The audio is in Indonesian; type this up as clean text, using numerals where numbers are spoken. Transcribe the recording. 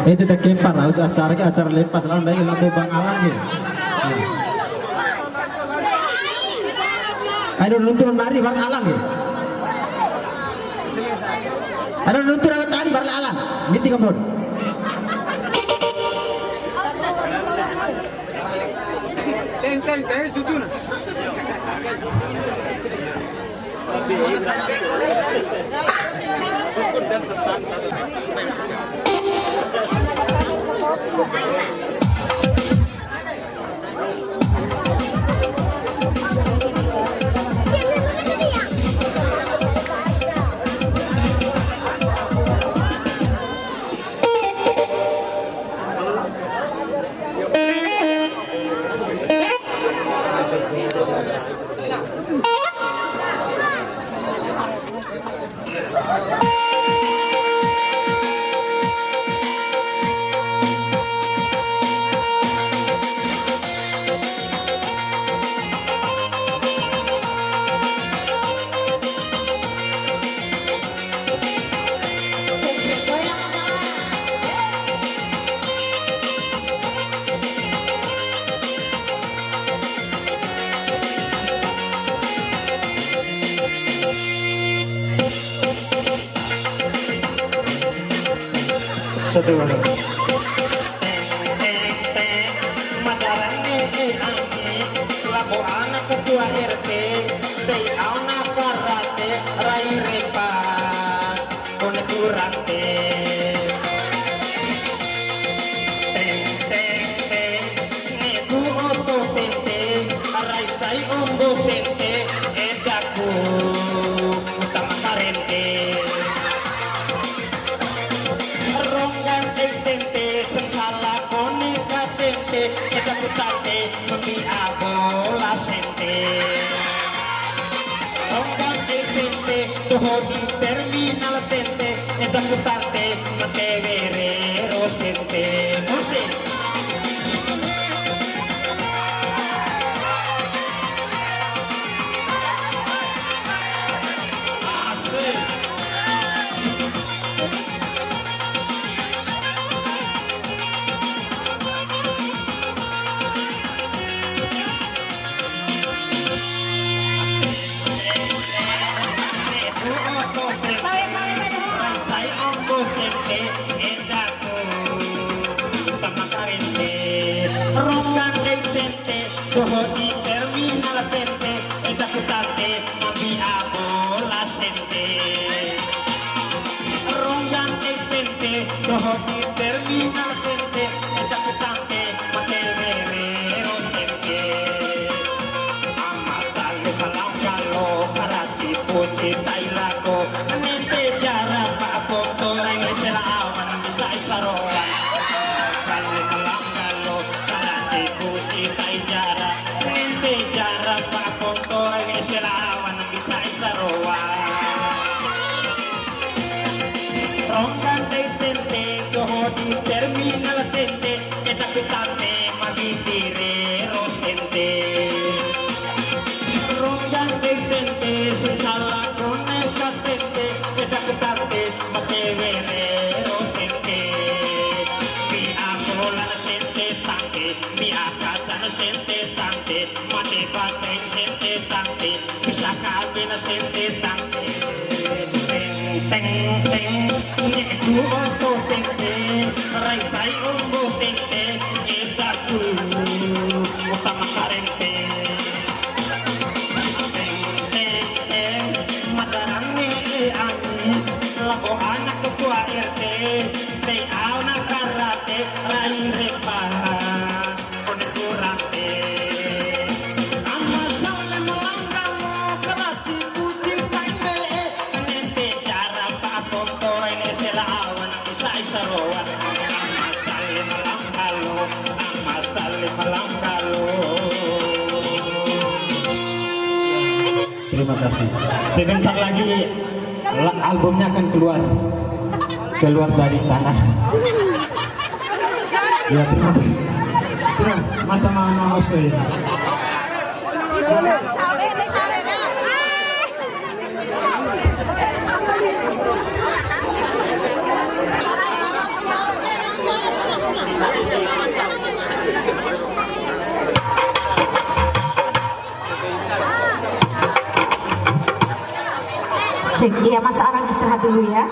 Itu tak kempar harus acara lepas lah dari lampu Bang Alang ya. Ayo nuntur nari Bang Alang ya. Ayo nuntur tadi Bang Alang. Gitu kamu. Teng jujur. Satu orang. Lapo anak ketua RT, day anak karate, rai repa, kone kurante. Neku oto tente, rai sai ombo tente, edaku utama karente. Ronggan tente, sencala kone katente, edaku tate, memi abola sente. Ronggan tente, toho di terminal tente, edaku tate, matevere rosente. Musik. Toho di terminal tente, eta kutate mabi abola sente. Ronggan tente, toho di terminal tente, eta kutate matevere rosente. Amasale malang kalo karaci puci tailako, nente jara pak foto Inggris awan bisa isaroan. Amasale malang kalo karaci puci taijara, nente jara pak foto Inggris awan bisa isaroan. Ronggan tente, toho di terminal tente, eta kutate magitire rosente. Ronggan tente, sencala kone katente, eta kutate matevere rosente. Bi akola sente tante, bi akacan sente tante, mate bateng sente tante, bisa kabin sente tante. Teng neku oto tente, rai sai ombo tente, edaku utama karente. Teng matarange ani, lapo anak ketua RT, day anak karate, rai repa, kone kurante. Amasale melanggamu, keraci puji kaime, nente cara pak foto Inggris awan bisa isaroan. Amasale melanggalo, amasale melanggalo. Terima kasih. Sebentar lagi albumnya akan keluar dari tanah. Ya terima kasih. Mata mana saya. Asik. Iya Mas Arang istirahat dulu ya.